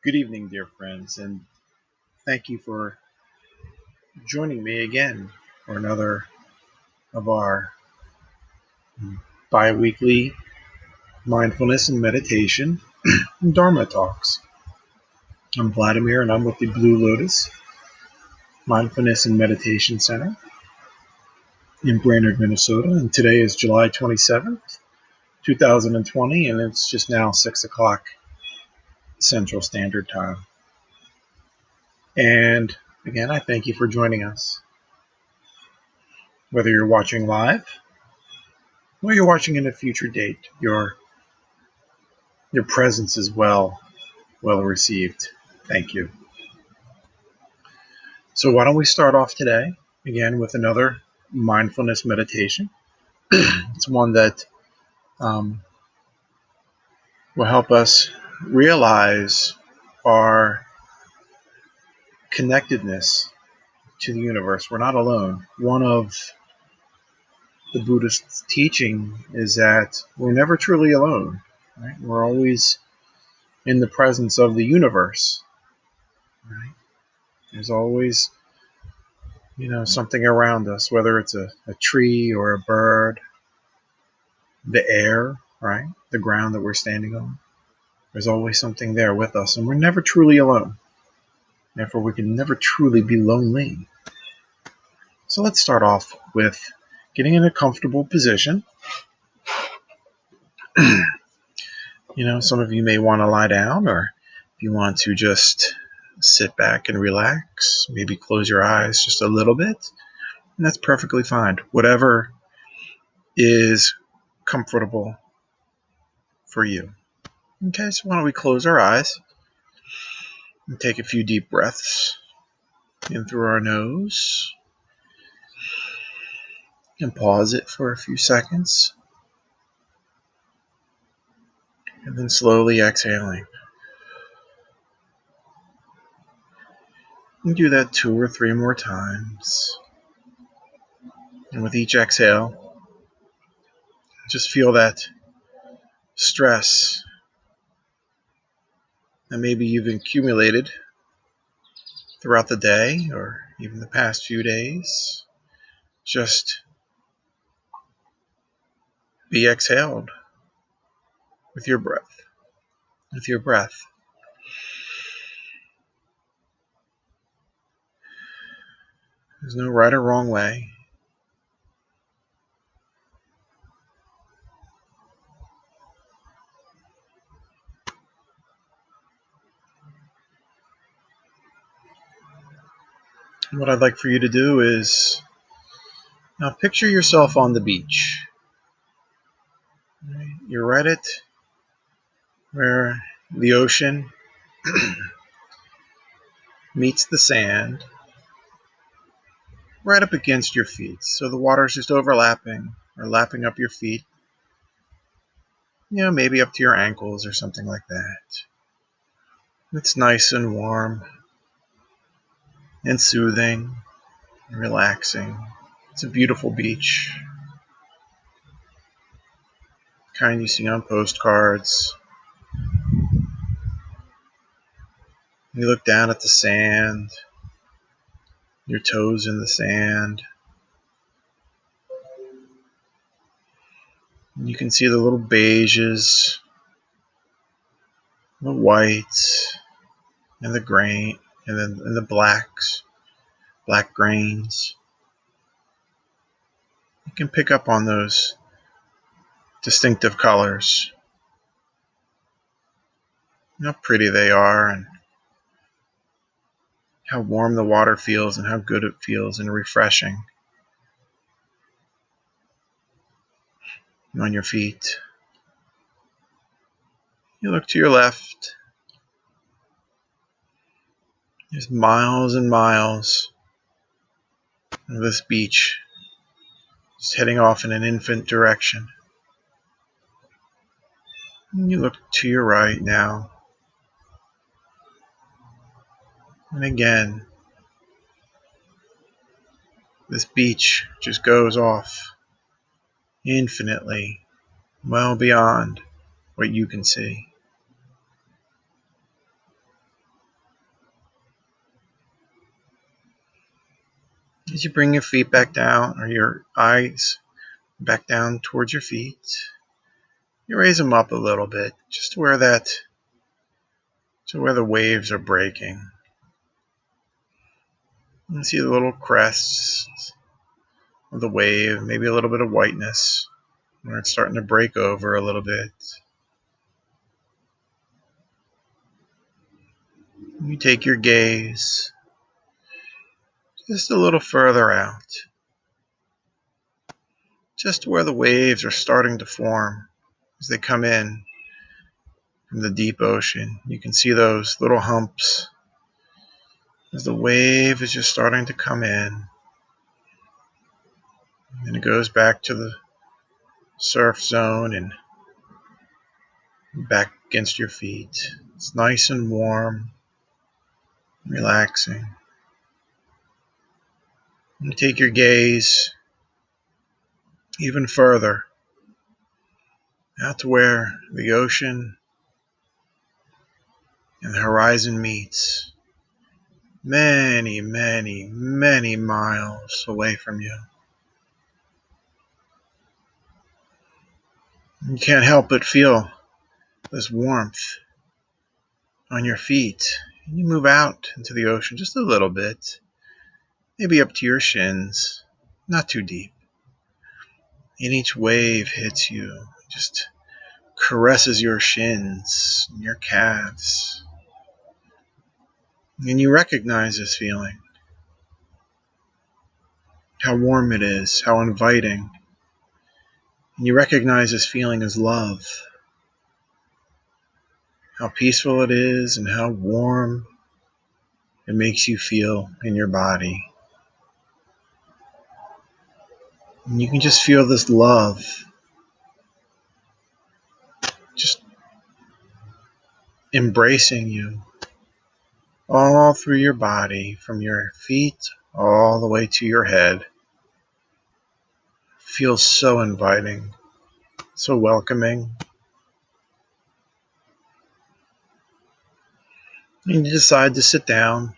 Good evening, dear friends, and thank you for joining me again for another of our bi-weekly mindfulness and meditation and Dharma talks. I'm Vladimir, and I'm with the Blue Lotus Mindfulness and Meditation Center in Brainerd, Minnesota, and today is July 27th, 2020, and it's just now 6 o'clock Central Standard Time. And again, I thank you for joining us. Whether you're watching live or you're watching in a future date, your presence is well received. Thank you. So why don't we start off today again with another mindfulness meditation. It's one that will help us realize our connectedness to the universe. We're not alone. One of the Buddhist teaching is that we're never truly alone. Right? We're always in the presence of the universe. Right? There's always something around us, whether it's a tree or a bird, the air, right? The ground that we're standing on. There's always something there with us, and we're never truly alone. Therefore, we can never truly be lonely. So let's start off with getting in a comfortable position. Some of you may want to lie down, or if you want to just sit back and relax, maybe close your eyes just a little bit, and that's perfectly fine. Whatever is comfortable for you. Okay, so why don't we close our eyes and take a few deep breaths in through our nose and pause it for a few seconds, and then slowly exhaling. And do that 2 or 3 more times. And with each exhale, just feel that stress that maybe you've accumulated throughout the day or even the past few days just be exhaled with your breath. There's no right or wrong way. What I'd like for you to do is now picture yourself on the beach. You're right at where the ocean meets the sand, right up against your feet. So the water's just overlapping or lapping up your feet. Maybe up to your ankles or something like that. It's nice and warm and soothing and relaxing. It's a beautiful beach. Kind you see on postcards. You look down at the sand, your toes in the sand. And you can see the little beiges, the whites, and the grain, and the blacks, black grains. You can pick up on those distinctive colors. How pretty they are, and how warm the water feels, and how good it feels, and refreshing on your feet. You look to your left. There's miles and miles of this beach, just heading off in an infinite direction. And you look to your right now. And again, this beach just goes off infinitely, well beyond what you can see. As you bring your feet back down, or your eyes back down towards your feet, you raise them up a little bit, just to where the waves are breaking. You see the little crests of the wave, maybe a little bit of whiteness, where it's starting to break over a little bit. You take your gaze just a little further out, just where the waves are starting to form as they come in from the deep ocean. You can see those little humps as the wave is just starting to come in. And it goes back to the surf zone and back against your feet. It's nice and warm, relaxing. You take your gaze even further out to where the ocean and the horizon meets, many, many, many miles away from you. You can't help but feel this warmth on your feet. And you move out into the ocean just a little bit, maybe up to your shins, not too deep. And each wave hits you, just caresses your shins and your calves. And you recognize this feeling, how warm it is, how inviting. And you recognize this feeling as love, how peaceful it is and how warm it makes you feel in your body. And you can just feel this love just embracing you all through your body, from your feet all the way to your head. It feels so inviting, so welcoming. And you decide to sit down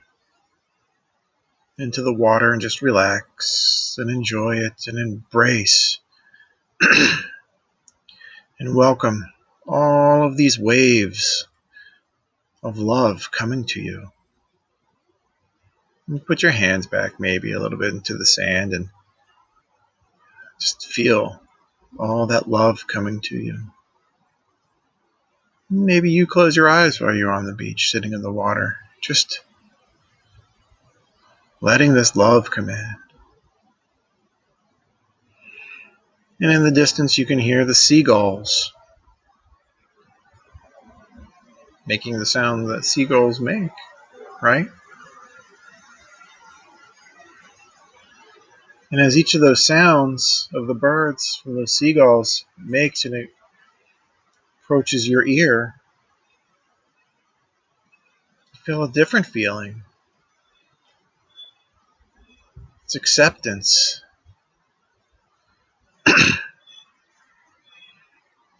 into the water and just relax and enjoy it and embrace and welcome all of these waves of love coming to you. And put your hands back maybe a little bit into the sand and just feel all that love coming to you. Maybe you close your eyes while you're on the beach sitting in the water, just letting this love come in. And in the distance you can hear the seagulls making the sound that seagulls make, right? And as each of those sounds of the birds from those seagulls makes and it approaches your ear, you feel a different feeling. It's acceptance.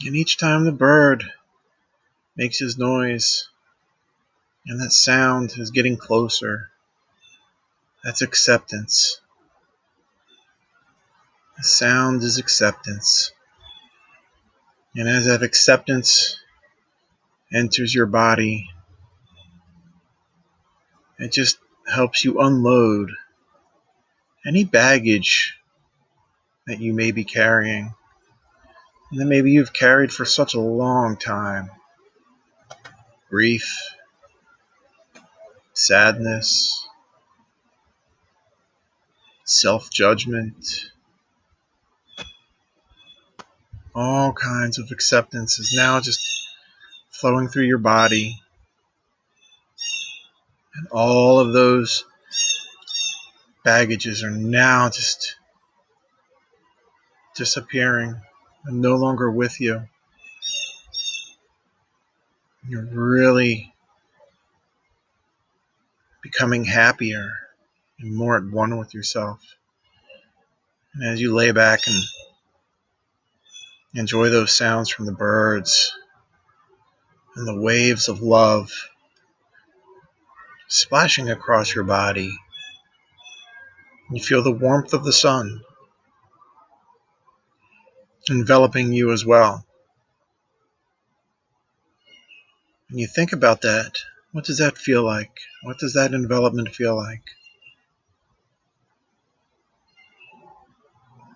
And each time the bird makes his noise and that sound is getting closer, that's acceptance. The sound is acceptance. And as that acceptance enters your body, it just helps you unload any baggage that you may be carrying, and that maybe you've carried for such a long time. Grief, sadness, self-judgment, all kinds of acceptance is now just flowing through your body. And all of those baggages are now just disappearing and no longer with you. You're really becoming happier and more at one with yourself. And as you lay back and enjoy those sounds from the birds and the waves of love splashing across your body, You feel the warmth of the sun enveloping you as well. And you think about that. What does that feel like? What does that envelopment feel like?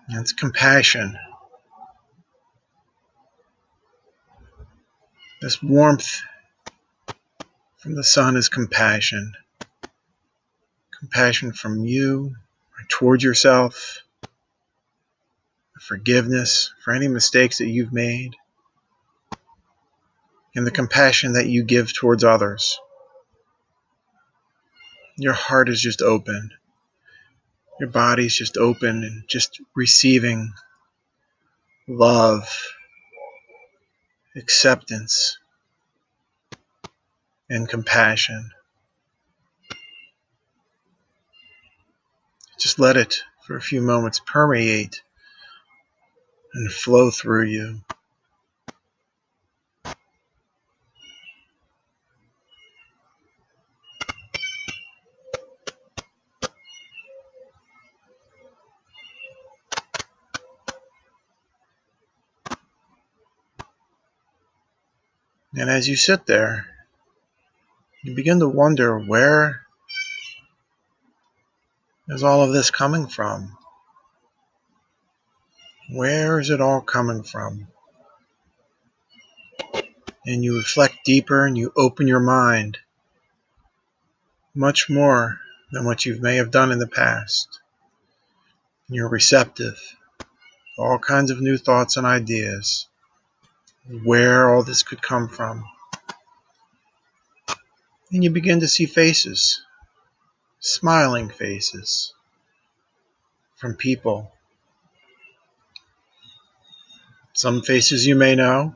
And it's compassion. This warmth from the sun is compassion. Compassion from you toward yourself. Forgiveness for any mistakes that you've made. And the compassion that you give towards others. Your heart is just open. Your body's just open and just receiving love, acceptance, and compassion. Just let it, for a few moments, permeate and flow through you. And as you sit there, you begin to wonder, where is all of this coming from? Where is it all coming from? And you reflect deeper and you open your mind much more than what you may have done in the past. You're receptive to all kinds of new thoughts and ideas, where all this could come from. And you begin to see faces, smiling faces from people. Some faces you may know,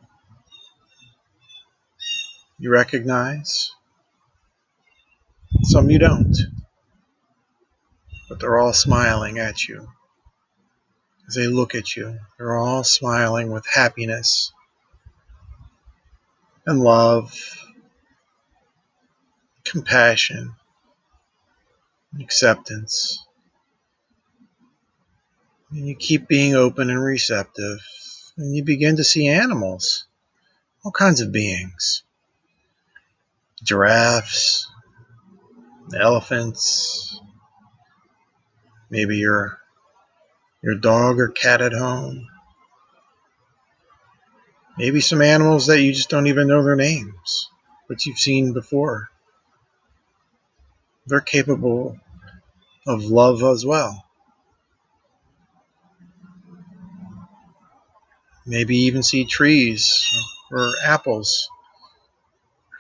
you recognize. Some you don't. But they're all smiling at you. As they look at you, they're all smiling with happiness and love, compassion, and acceptance. And you keep being open and receptive. And you begin to see animals, all kinds of beings. Giraffes, elephants, maybe your dog or cat at home. Maybe some animals that you just don't even know their names, but you've seen before. They're capable of love as well. Maybe even see trees or apples,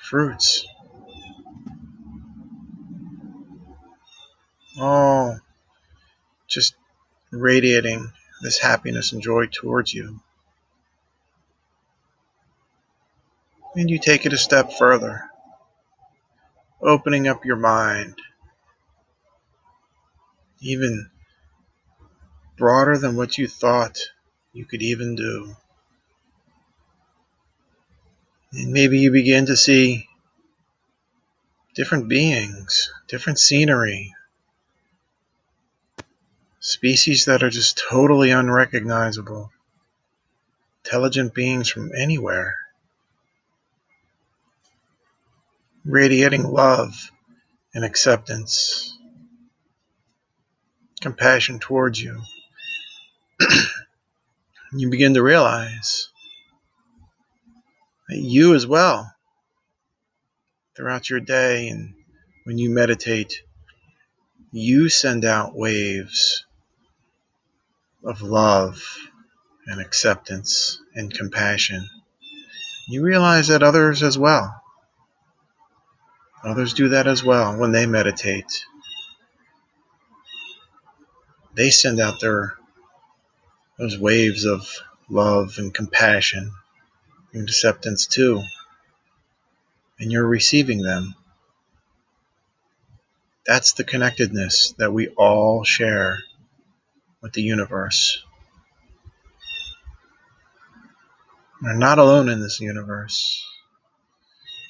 fruits, all just radiating this happiness and joy towards you. And you take it a step further, opening up your mind, even broader than what you thought you could even do. And maybe you begin to see different beings, different scenery, species that are just totally unrecognizable, intelligent beings from anywhere, radiating love and acceptance, compassion towards you. You begin to realize that you as well, throughout your day and when you meditate, you send out waves of love and acceptance and compassion. You realize that others as well. Others do that as well when they meditate. They send out those waves of love and compassion and acceptance too. And you're receiving them. That's the connectedness that we all share with the universe. We're not alone in this universe.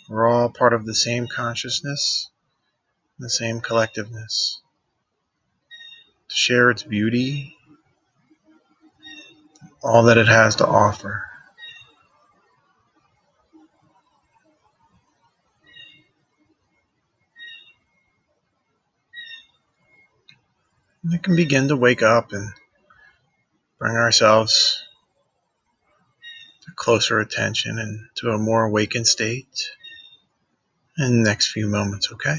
We're all part of the same consciousness, the same collectiveness. to share its beauty, all that it has to offer. We can begin to wake up and bring ourselves to closer attention and to a more awakened state in the next few moments, okay?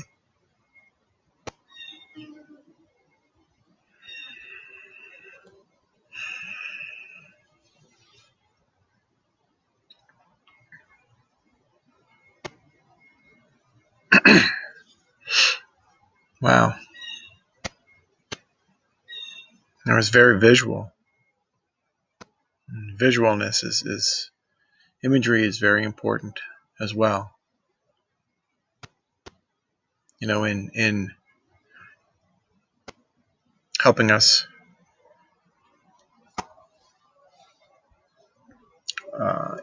Wow. It was very visual. And visualness is imagery is very important as well. You know, in helping us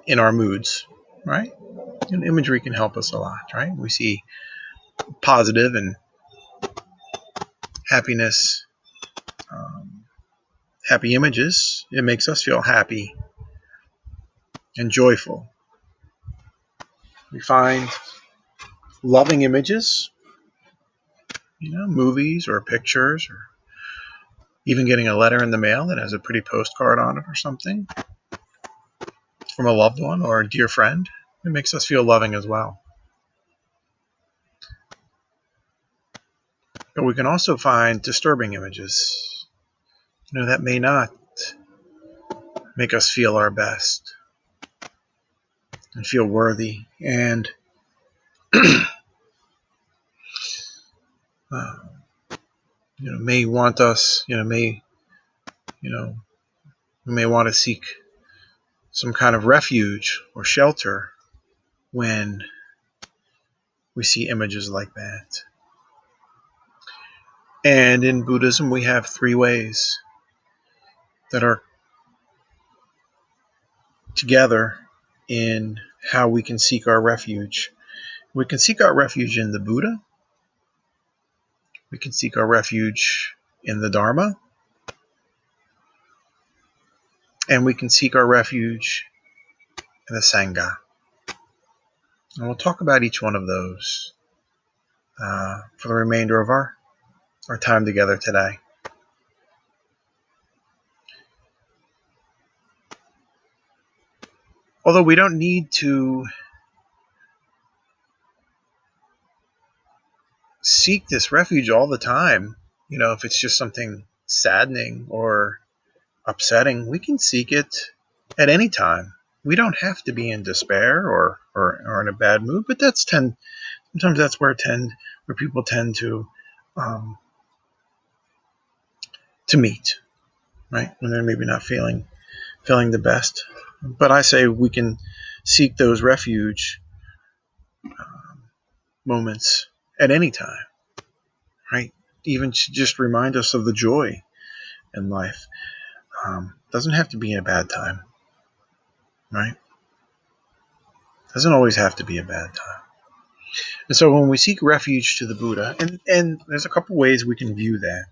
in our moods, right? And imagery can help us a lot, right? We see positive and happiness, happy images. It makes us feel happy and joyful. We find loving images, you know, movies or pictures, or even getting a letter in the mail that has a pretty postcard on it or something from a loved one or a dear friend. It makes us feel loving as well. But we can also find disturbing images, you know, that may not make us feel our best and feel worthy and may want us, may, we may want to seek some kind of refuge or shelter when we see images like that. And in Buddhism, we have 3 ways that are together in how we can seek our refuge. We can seek our refuge in the Buddha. We can seek our refuge in the Dharma. And we can seek our refuge in the Sangha. And we'll talk about each one of those for the remainder of our time together today. Although we don't need to seek this refuge all the time, if it's just something saddening or upsetting, we can seek it at any time. We don't have to be in despair or in a bad mood, but sometimes that's where people tend to meet, right? When they're maybe not feeling the best. But I say we can seek those refuge moments at any time, right? Even to just remind us of the joy in life. Doesn't have to be a bad time, right? Doesn't always have to be a bad time. And so when we seek refuge to the Buddha, and there's a couple ways we can view that.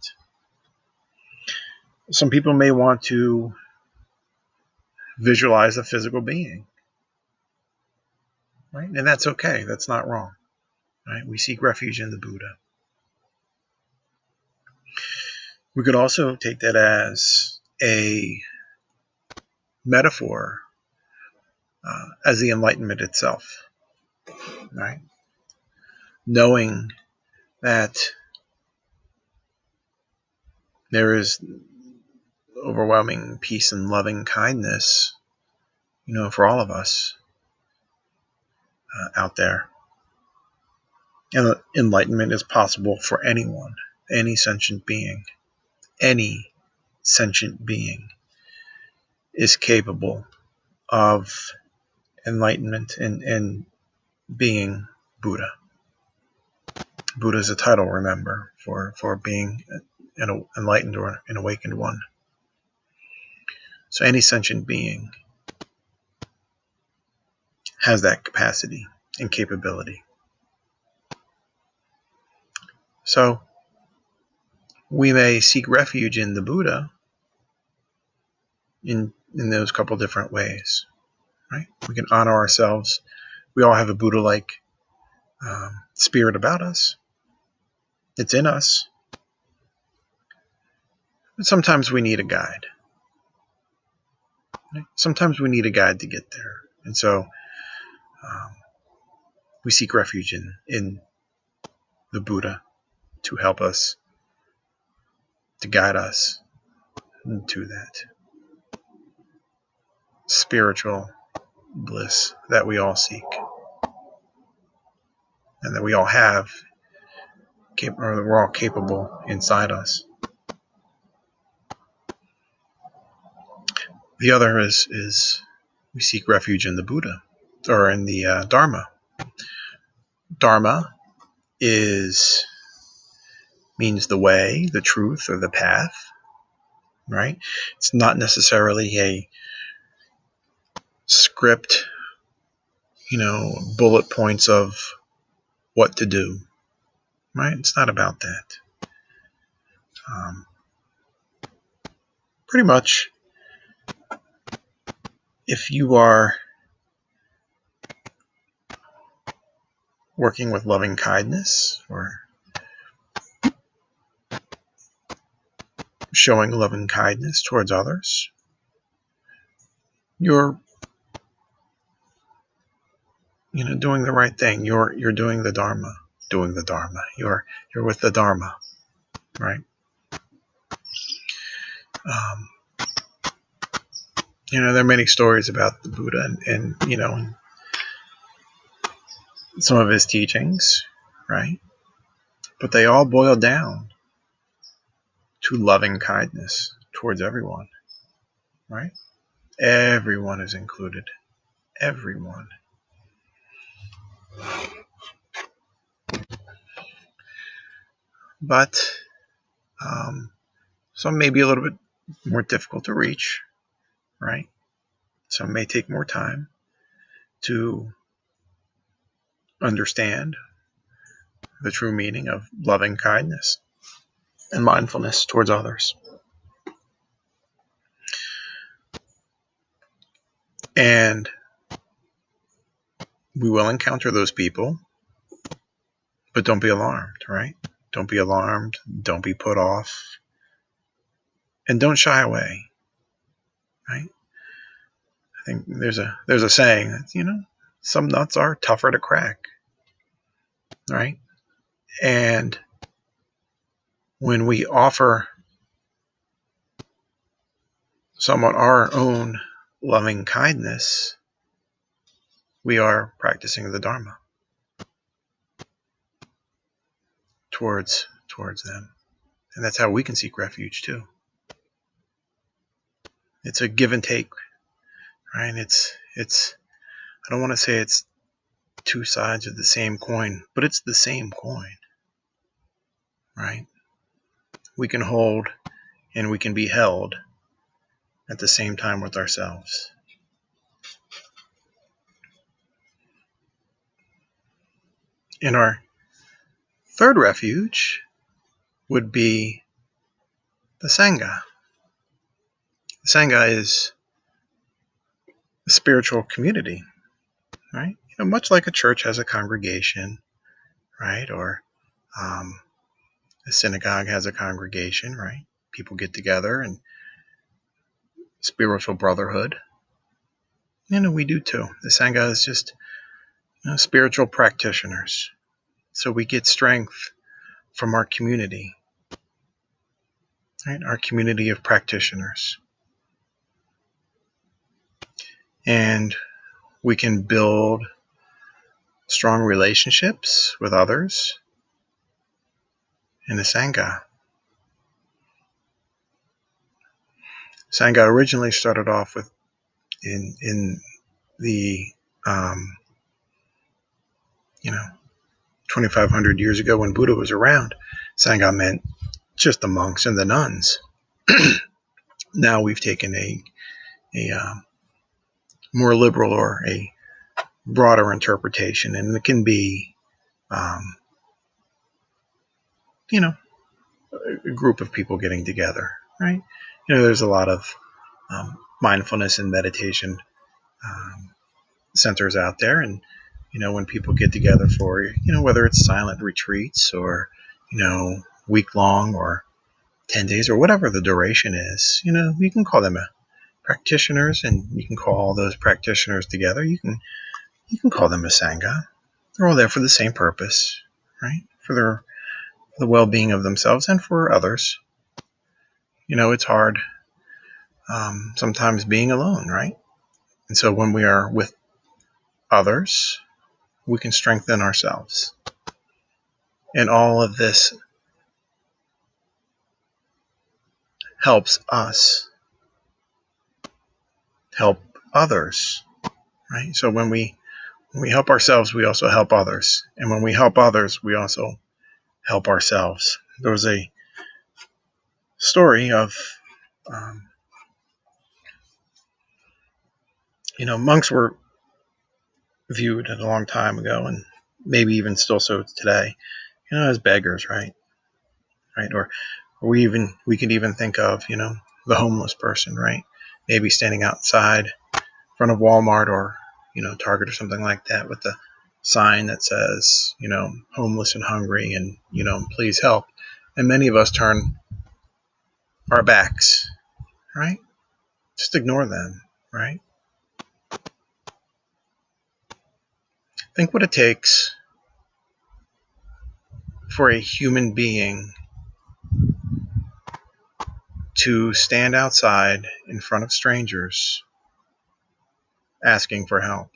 Some people may want to visualize a physical being, right? And that's okay. That's not wrong, right? We seek refuge in the Buddha. We could also take that as a metaphor, as the enlightenment itself, right? Knowing that there is overwhelming peace and loving kindness, for all of us out there. And enlightenment is possible for anyone, any sentient being. Any sentient being is capable of enlightenment and being Buddha. Buddha is a title, remember, for being an enlightened or an awakened one. So any sentient being has that capacity and capability. So we may seek refuge in the Buddha in those couple different ways, right? We can honor ourselves. We all have a Buddha-like spirit about us. It's in us. But sometimes we need a guide. Right? Sometimes we need a guide to get there. And so we seek refuge in the Buddha to help us, to guide us into that spiritual bliss that we all seek and that we all have, or that we're all capable inside us. The other is we seek refuge in the Buddha, or in the Dharma. Dharma means the way, the truth, or the path, right? It's not necessarily a script, bullet points of what to do, right? It's not about that. Pretty much, if you are working with loving kindness or showing loving kindness towards others, you're doing the right thing. You're doing the Dharma. Doing the Dharma. You're with the Dharma, right? There are many stories about the Buddha and some of his teachings, right? But they all boil down to loving kindness towards everyone, right? Everyone is included. Everyone. But some may be a little bit more difficult to reach, right? Some may take more time to understand the true meaning of loving kindness and mindfulness towards others. And we will encounter those people, but don't be alarmed, right? Don't be alarmed. Don't be put off. And don't shy away, right? I think there's a saying that, some nuts are tougher to crack, right? And when we offer someone our own loving kindness, we are practicing the Dharma towards them. And that's how we can seek refuge too. It's a give and take, right? It's I don't want to say it's two sides of the same coin, but it's the same coin, right? We can hold and we can be held at the same time with ourselves. And our third refuge would be the Sangha. The Sangha is a spiritual community, right? Much like a church has a congregation, right? Or a synagogue has a congregation, right? People get together and spiritual brotherhood. We do too. The Sangha is just spiritual practitioners. So we get strength from our community, right? Our community of practitioners. And we can build strong relationships with others in the Sangha. Sangha originally started off with in the 2,500 years ago when Buddha was around. Sangha meant just the monks and the nuns. Now we've taken a more liberal or a broader interpretation, and it can be a group of people getting together, right? There's a lot of mindfulness and meditation centers out there, and when people get together for whether it's silent retreats or week long or 10 days or whatever the duration is, you can call them practitioners, and you can call all those practitioners together. You can call them a sangha. They're all there for the same purpose, right? For the well-being of themselves and for others. It's hard sometimes being alone, right? And so when we are with others, we can strengthen ourselves. And all of this helps us help others, right? So when we help ourselves, we also help others. And when we help others, we also help ourselves. There was a story of, monks were viewed a long time ago, and maybe even still so today, as beggars, right? Or we could even think of, the homeless person, right? Maybe standing outside in front of Walmart or, Target or something like that with the sign that says, homeless and hungry and, please help. And many of us turn our backs, right? Just ignore them, right? Think what it takes for a human being to stand outside in front of strangers asking for help.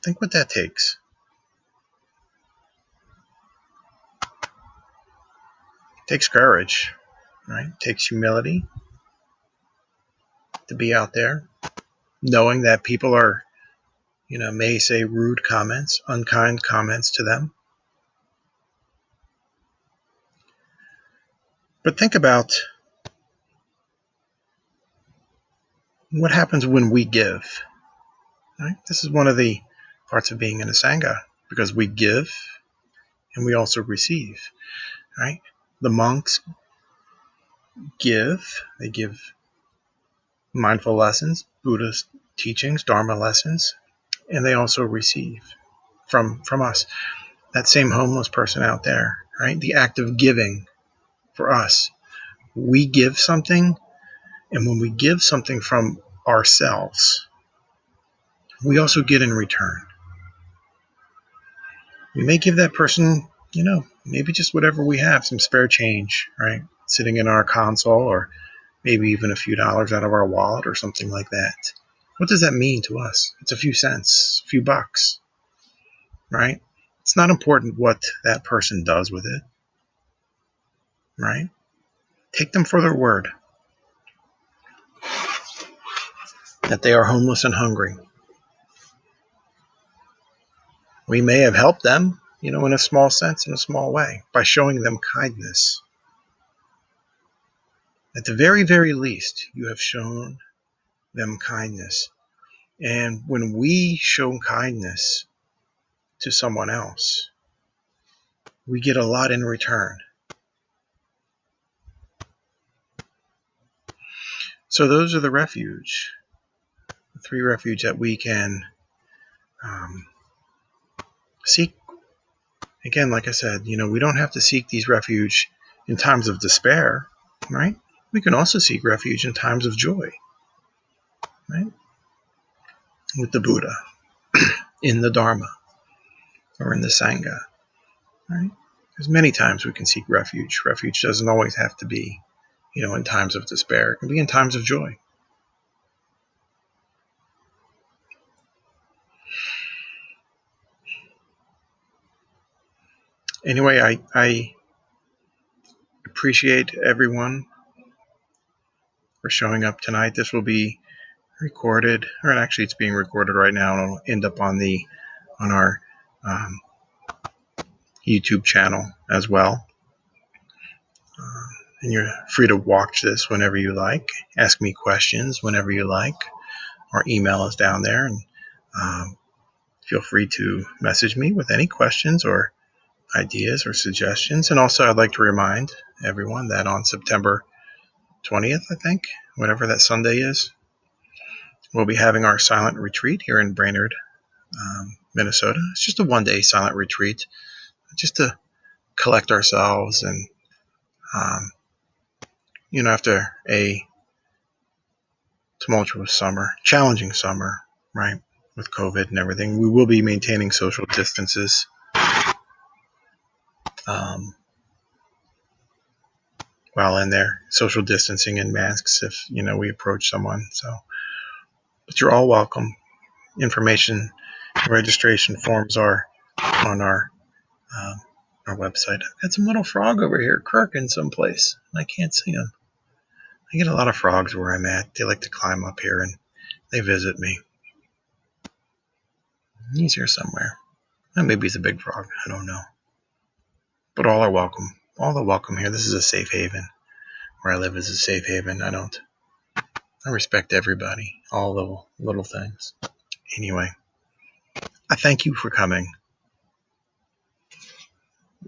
Think what that takes. It takes courage, right? It takes humility to be out there, knowing that people are, may say rude comments, unkind comments to them. But think about what happens when we give, right? This is one of the parts of being in a sangha, because we give and we also receive, right? The monks give, they give mindful lessons, Buddhist teachings, Dharma lessons, and they also receive from us. That same homeless person out there, right? The act of giving for us. We give something, and when we give something from ourselves, we also get in return. We may give that person, maybe just whatever we have, some spare change, right? Sitting in our console, or maybe even a few dollars out of our wallet or something like that. What does that mean to us? It's a few cents, a few bucks, right? It's not important what that person does with it, right? Take them for their word that they are homeless and hungry. We may have helped them, in a small sense, in a small way, by showing them kindness. At the very, very least, you have shown them kindness. And when we show kindness to someone else, we get a lot in return. So those are the refuge, the 3 refuge that we can seek. Again, like I said, we don't have to seek these refuge in times of despair, right? We can also seek refuge in times of joy, right? With the Buddha, in the Dharma, or in the Sangha, right? There's many times we can seek refuge. Refuge doesn't always have to be, in times of despair. It can be in times of joy. Anyway, I appreciate everyone for showing up tonight. This will be recorded, or actually it's being recorded right now, and it'll end up on our YouTube channel as well. And you're free to watch this whenever you like. Ask me questions whenever you like. Our email is down there, and feel free to message me with any questions or ideas or suggestions. And also, I'd like to remind everyone that on September 20th, I think, whatever that Sunday is, we'll be having our silent retreat here in Brainerd, Minnesota. It's just a one-day silent retreat, just to collect ourselves and, after a tumultuous summer, challenging summer, right, with COVID and everything, we will be maintaining social distances. While in there, social distancing and masks if, we approach someone. So, but you're all welcome. Information, registration forms are on our website. I've got some little frog over here croaking someplace. I can't see him. I get a lot of frogs where I'm at. They like to climb up here and they visit me. He's here somewhere. Maybe he's a big frog. I don't know. But all are welcome. All are welcome here. This is a safe haven. Where I live is a safe haven. I respect everybody. All the little things. Anyway, I thank you for coming.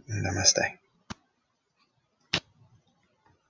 Namaste.